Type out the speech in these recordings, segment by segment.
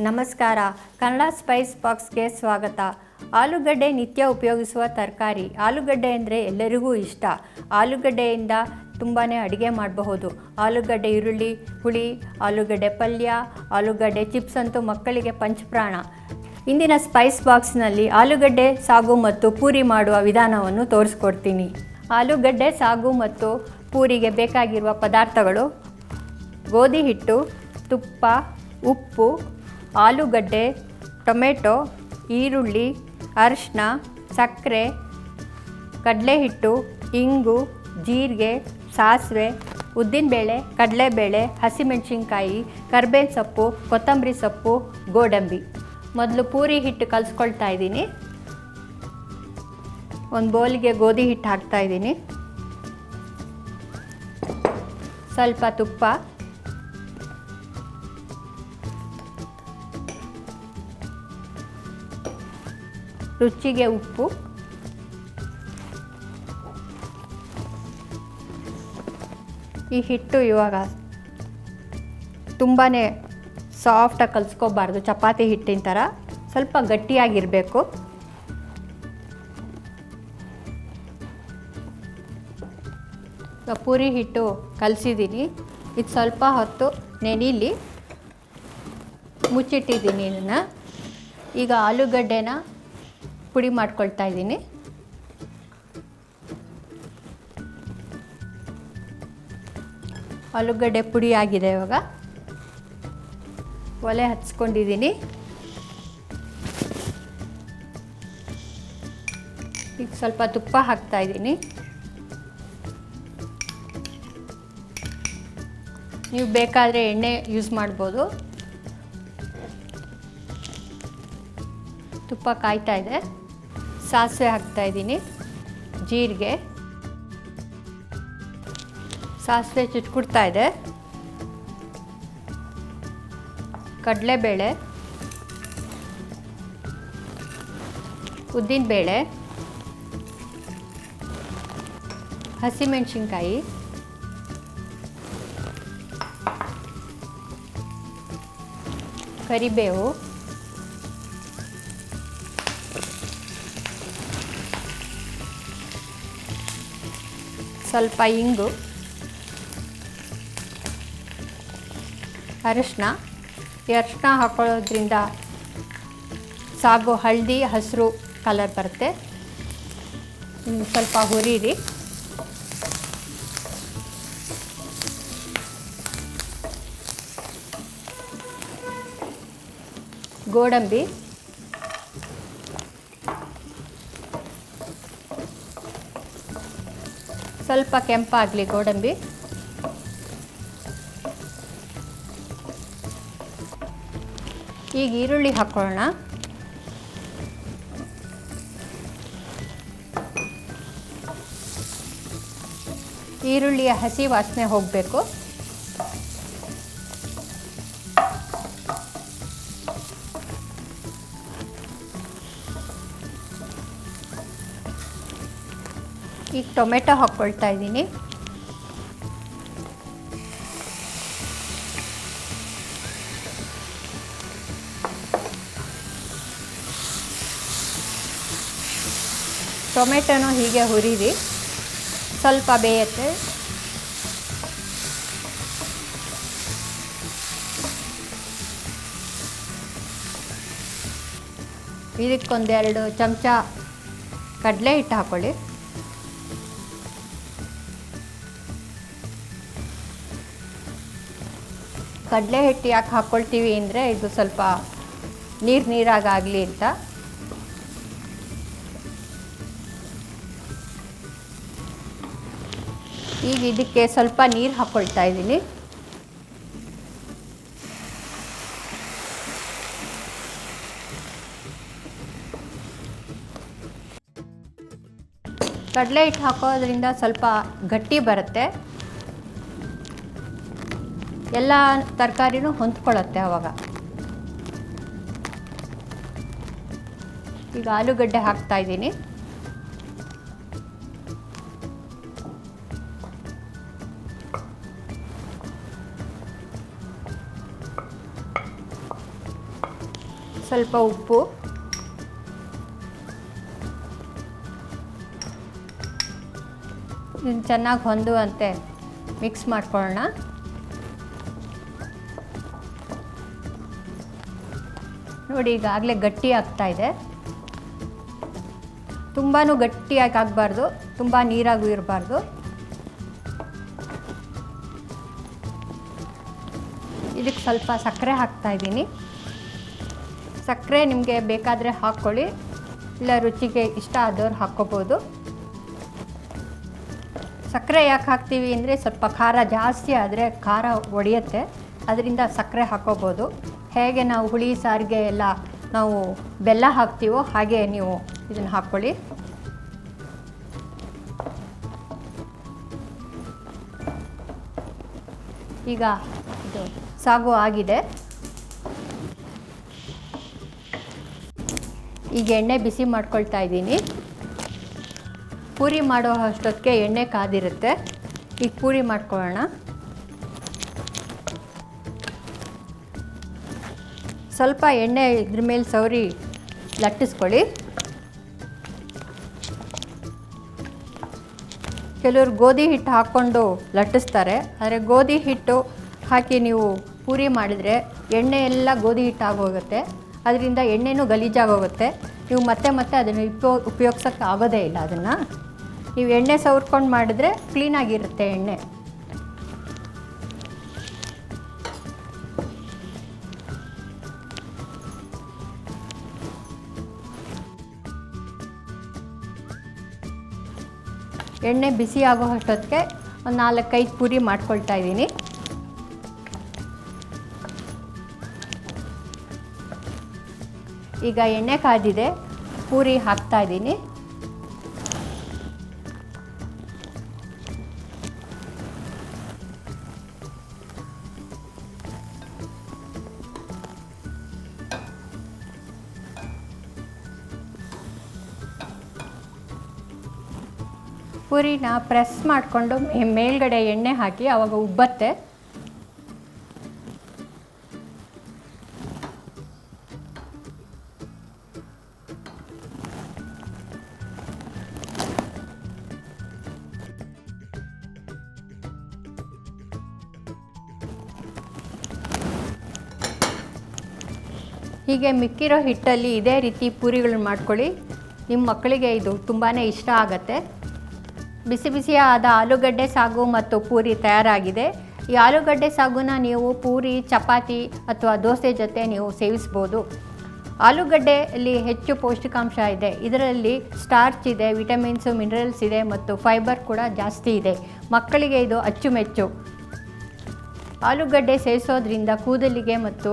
ನಮಸ್ಕಾರ. ಕನ್ನಡ ಸ್ಪೈಸ್ ಬಾಕ್ಸ್ಗೆ ಸ್ವಾಗತ. ಆಲೂಗಡ್ಡೆ ನಿತ್ಯ ಉಪಯೋಗಿಸುವ ತರಕಾರಿ. ಆಲೂಗಡ್ಡೆ ಅಂದರೆ ಎಲ್ಲರಿಗೂ ಇಷ್ಟ. ಆಲೂಗಡ್ಡೆಯಿಂದ ತುಂಬಾ ಅಡುಗೆ ಮಾಡಬಹುದು. ಆಲೂಗಡ್ಡೆ ಈರುಳ್ಳಿ ಹುಳಿ, ಆಲೂಗಡ್ಡೆ ಪಲ್ಯ, ಆಲೂಗಡ್ಡೆ ಚಿಪ್ಸ್ ಅಂತೂ ಮಕ್ಕಳಿಗೆ ಪಂಚಪ್ರಾಣ. ಇಂದಿನ ಸ್ಪೈಸ್ ಬಾಕ್ಸ್ನಲ್ಲಿ ಆಲೂಗಡ್ಡೆ ಸಾಗು ಮತ್ತು ಪೂರಿ ಮಾಡುವ ವಿಧಾನವನ್ನು ತೋರಿಸ್ಕೊಡ್ತೀನಿ. ಆಲೂಗಡ್ಡೆ ಸಾಗು ಮತ್ತು ಪೂರಿಗೆ ಬೇಕಾಗಿರುವ ಪದಾರ್ಥಗಳು: ಗೋಧಿ ಹಿಟ್ಟು, ತುಪ್ಪ, ಉಪ್ಪು, ಆಲೂಗಡ್ಡೆ, ಟೊಮೆಟೊ, ಈರುಳ್ಳಿ, ಅರಿಶಿನ, ಸಕ್ಕರೆ, ಕಡಲೆಹಿಟ್ಟು, ಇಂಗು, ಜೀರಿಗೆ, ಸಾಸಿವೆ, ಉದ್ದಿನಬೇಳೆ, ಕಡಲೆಬೇಳೆ, ಹಸಿಮೆಣಸಿನ್ಕಾಯಿ, ಕರಿಬೇವಿನ ಸೊಪ್ಪು, ಕೊತ್ತಂಬರಿ ಸೊಪ್ಪು, ಗೋಡಂಬಿ. ಮೊದಲು ಪೂರಿ ಹಿಟ್ಟು ಕಲಿಸ್ಕೊಳ್ತಾ ಇದ್ದೀನಿ. ಒಂದು ಬೌಲಿಗೆ ಗೋಧಿ ಹಿಟ್ಟು ಹಾಕ್ತಾಯಿದ್ದೀನಿ. ಸ್ವಲ್ಪ ತುಪ್ಪ, ರುಚಿಗೆ ಉಪ್ಪು, ಈ ಹಿಟ್ಟು ಇವಾಗ ತುಂಬಾ ಸಾಫ್ಟಾಗಿ ಕಲಿಸ್ಕೋಬಾರ್ದು, ಚಪಾತಿ ಹಿಟ್ಟಿನ ಥರ ಸ್ವಲ್ಪ ಗಟ್ಟಿಯಾಗಿರಬೇಕು. ಪೂರಿ ಹಿಟ್ಟು ಕಲಸಿದ್ದೀನಿ. ಇದು ಸ್ವಲ್ಪ ಹೊತ್ತು ನೆನೀಲಿ, ಮುಚ್ಚಿಟ್ಟಿದ್ದೀನಿ ಇದನ್ನು. ಈಗ ಆಲೂಗಡ್ಡೆನ ಪುಡಿ ಮಾಡ್ಕೊಳ್ತಾ ಇದ್ದೀನಿ. ಆಲೂಗಡ್ಡೆ ಪುಡಿ ಆಗಿದೆ. ಇವಾಗ ಒಲೆ ಹಚ್ಕೊಂಡಿದ್ದೀನಿ. ಈಗ ಸ್ವಲ್ಪ ತುಪ್ಪ ಹಾಕ್ತಾ ಇದ್ದೀನಿ. ನೀವು ಬೇಕಾದರೆ ಎಣ್ಣೆ ಯೂಸ್ ಮಾಡ್ಬೋದು. ತುಪ್ಪ ಕಾಯ್ತಾ ಇದೆ. ಸಾಸಿವೆ ಹಾಕ್ತಾಯಿದ್ದೀನಿ, ಜೀರಿಗೆ, ಸಾಸಿವೆ ಚುಟ್ಕೊಡ್ತಾ ಇದೆ. ಕಡಲೆಬೇಳೆ, ಉದ್ದಿನಬೇಳೆ, ಹಸಿಮೆಣಸಿನ್ಕಾಯಿ, ಕರಿಬೇವು, ಸ್ವಲ್ಪ ಇಂಗು, ಅರಿಶಿನ. ಈ ಅರಿಶಿನ ಹಾಕೊಳ್ಳೋದ್ರಿಂದ ಸಾಗು ಹಳದಿ ಹಸಿರು ಕಲರ್ ಬರುತ್ತೆ. ಸ್ವಲ್ಪ ಹುರಿರಿ. ಗೋಡಂಬಿ, ಸ್ವಲ್ಪ ಕೆಂಪಾಗಲಿ ಗೋಡಂಬಿ. ಈಗ ಈರುಳ್ಳಿ ಹಾಕೊಳ್ಳೋಣ. ಈರುಳ್ಳಿಯ ಹಸಿ ವಾಸನೆ ಹೋಗಬೇಕು. ಈಗ ಟೊಮೆಟೊ ಹಾಕ್ಕೊಳ್ತಾ ಇದ್ದೀನಿ. ಟೊಮೆಟೊನೂ ಹೀಗೆ ಹುರಿರಿ, ಸ್ವಲ್ಪ ಬೇಯುತ್ತೆ. ಇದಕ್ಕೊಂದೆರಡು ಚಮಚ ಕಡಲೆ ಹಿಟ್ಟು ಹಾಕ್ಕೊಳ್ಳಿ. ಕಡಲೆ ಹಿಟ್ಟು ಯಾಕೆ ಹಾಕ್ಕೊಳ್ತೀವಿ ಅಂದರೆ ಇದು ಸ್ವಲ್ಪ ನೀರಾಗಲಿ ಅಂತ. ಈಗ ಇದಕ್ಕೆ ಸ್ವಲ್ಪ ನೀರು ಹಾಕ್ಕೊಳ್ತಾ ಇದ್ದೀನಿ. ಕಡಲೆ ಹಿಟ್ಟು ಹಾಕೋದ್ರಿಂದ ಸ್ವಲ್ಪ ಗಟ್ಟಿ ಬರುತ್ತೆ. ಎಲ್ಲ ತರಕಾರಿನೂ ಹೊಂದ್ಕೊಳ್ಳುತ್ತೆ ಆವಾಗ. ಈಗ ಆಲೂಗಡ್ಡೆ ಹಾಕ್ತಾ ಇದ್ದೀನಿ. ಸ್ವಲ್ಪ ಉಪ್ಪು, ಇದನ್ನು ಚೆನ್ನಾಗಿ ಹೊಂದುವಂತೆ ಮಿಕ್ಸ್ ಮಾಡ್ಕೊಳ್ಳೋಣ. ನೋಡಿ ಈಗಾಗಲೇ ಗಟ್ಟಿ ಆಗ್ತಾ ಇದೆ. ತುಂಬಾ ಗಟ್ಟಿಯಾಗಿ ಆಗಬಾರ್ದು, ತುಂಬ ನೀರಾಗೂ ಇರಬಾರ್ದು. ಇದಕ್ಕೆ ಸ್ವಲ್ಪ ಸಕ್ಕರೆ ಹಾಕ್ತಾಯಿದ್ದೀನಿ. ಸಕ್ಕರೆ ನಿಮಗೆ ಬೇಕಾದರೆ ಹಾಕ್ಕೊಳ್ಳಿ, ಇಲ್ಲ ರುಚಿಗೆ ಇಷ್ಟ ಆದವ್ರು ಹಾಕ್ಕೋಬೋದು. ಸಕ್ಕರೆ ಯಾಕೆ ಹಾಕ್ತೀವಿ ಅಂದರೆ ಸ್ವಲ್ಪ ಖಾರ ಜಾಸ್ತಿ ಆದರೆ ಖಾರ ಒಡೆಯುತ್ತೆ, ಅದರಿಂದ ಸಕ್ಕರೆ ಹಾಕ್ಕೋಬೋದು. ಹೇಗೆ ನಾವು ಹುಳಿ ಸಾರಿಗೆ ಎಲ್ಲ ನಾವು ಬೆಲ್ಲ ಹಾಕ್ತೀವೋ ಹಾಗೆ ನೀವು ಇದನ್ನು ಹಾಕ್ಕೊಳ್ಳಿ. ಈಗ ಇದು ಸಾಗು ಆಗಿದೆ. ಈಗ ಎಣ್ಣೆ ಬಿಸಿ ಮಾಡ್ಕೊಳ್ತಾ ಇದ್ದೀನಿ. ಪೂರಿ ಮಾಡೋ ಅಷ್ಟೊತ್ತಿಗೆ ಎಣ್ಣೆ ಕಾದಿರುತ್ತೆ. ಈಗ ಪೂರಿ ಮಾಡ್ಕೊಳ್ಳೋಣ. ಸ್ವಲ್ಪ ಎಣ್ಣೆ ಇದ್ರ ಮೇಲೆ ಸವರಿ ಲಟ್ಟಿಸ್ಕೊಳ್ಳಿ. ಕೆಲವರು ಗೋಧಿ ಹಿಟ್ಟು ಹಾಕ್ಕೊಂಡು ಲಟ್ಟಿಸ್ತಾರೆ, ಆದರೆ ಗೋಧಿ ಹಿಟ್ಟು ಹಾಕಿ ನೀವು ಪೂರಿ ಮಾಡಿದರೆ ಎಣ್ಣೆ ಎಲ್ಲ ಗೋಧಿ ಹಿಟ್ಟು ಆಗೋಗುತ್ತೆ, ಅದರಿಂದ ಎಣ್ಣೆನೂ ಗಲೀಜಾಗೋಗುತ್ತೆ. ನೀವು ಮತ್ತೆ ಮತ್ತೆ ಅದನ್ನು ಉಪಯೋಗಿಸೋಕ್ಕೆ ಆಗೋದೇ ಇಲ್ಲ. ಅದನ್ನು ನೀವು ಎಣ್ಣೆ ಸವರ್ಕೊಂಡು ಮಾಡಿದ್ರೆ ಕ್ಲೀನಾಗಿರುತ್ತೆ ಎಣ್ಣೆ. ಎಣ್ಣೆ ಬಿಸಿ ಆಗೋ ಅಷ್ಟೊತ್ತಿಗೆ ಒಂದು 4-5 ಪೂರಿ ಮಾಡ್ಕೊಳ್ತಾ ಇದ್ದೀನಿ. ಈಗ ಎಣ್ಣೆ ಕಾದಿದೆ, ಪೂರಿ ಹಾಕ್ತಾ ಇದ್ದೀನಿ. ಪೂರಿನ ಪ್ರೆಸ್ ಮಾಡಿಕೊಂಡು ಮೇಲ್ಗಡೆ ಎಣ್ಣೆ ಹಾಕಿ ಆವಾಗ ಉಬ್ಬತ್ತೆ. ಹೀಗೆ ಮಿಕ್ಕಿರೋ ಹಿಟ್ಟಲ್ಲಿ ಇದೇ ರೀತಿ ಪೂರಿಗಳನ್ನ ಮಾಡ್ಕೊಳ್ಳಿ. ನಿಮ್ಮ ಮಕ್ಕಳಿಗೆ ಇದು ತುಂಬಾ ಇಷ್ಟ ಆಗುತ್ತೆ. ಬಿಸಿ ಬಿಸಿಯಾದ ಆಲೂಗಡ್ಡೆ ಸಾಗು ಮತ್ತು ಪೂರಿ ತಯಾರಾಗಿದೆ. ಈ ಆಲೂಗಡ್ಡೆ ಸಾಗುನ ನೀವು ಪೂರಿ, ಚಪಾತಿ ಅಥವಾ ದೋಸೆ ಜೊತೆ ನೀವು ಸೇವಿಸ್ಬೋದು. ಆಲೂಗಡ್ಡೆಯಲ್ಲಿ ಹೆಚ್ಚು ಪೌಷ್ಟಿಕಾಂಶ ಇದೆ. ಇದರಲ್ಲಿ ಸ್ಟಾರ್ಚ್ ಇದೆ, ವಿಟಮಿನ್ಸು, ಮಿನರಲ್ಸ್ ಇದೆ ಮತ್ತು ಫೈಬರ್ ಕೂಡ ಜಾಸ್ತಿ ಇದೆ. ಮಕ್ಕಳಿಗೆ ಇದು ಅಚ್ಚುಮೆಚ್ಚು. ಆಲೂಗಡ್ಡೆ ಸೇವಿಸೋದ್ರಿಂದ ಕೂದಲಿಗೆ ಮತ್ತು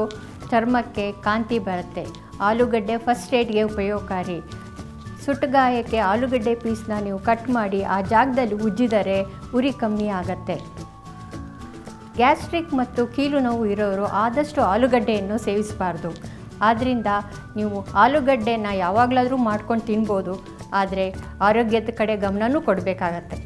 ಚರ್ಮಕ್ಕೆ ಕಾಂತಿ ಬರುತ್ತೆ. ಆಲೂಗಡ್ಡೆ ಫಸ್ಟ್ ಏಡ್ಗೆ ಉಪಯೋಗಕಾರಿ. ಸುಟ್ಟಗಾಯಕ್ಕೆ ಆಲೂಗಡ್ಡೆ ಪೀಸ್ನ ನೀವು ಕಟ್ ಮಾಡಿ ಆ ಜಾಗದಲ್ಲಿ ಉಜ್ಜಿದರೆ ಉರಿ ಕಮ್ಮಿ ಆಗುತ್ತೆ. ಗ್ಯಾಸ್ಟ್ರಿಕ್ ಮತ್ತು ಕೀಲು ನೋವು ಇರೋರು ಆದಷ್ಟು ಆಲೂಗಡ್ಡೆಯನ್ನು ಸೇವಿಸಬಾರ್ದು. ಆದ್ದರಿಂದ ನೀವು ಆಲೂಗಡ್ಡೆನ ಯಾವಾಗಲಾದರೂ ಮಾಡ್ಕೊಂಡು ತಿನ್ಬೋದು, ಆದರೆ ಆರೋಗ್ಯದ ಕಡೆ ಗಮನವೂ ಕೊಡಬೇಕಾಗತ್ತೆ.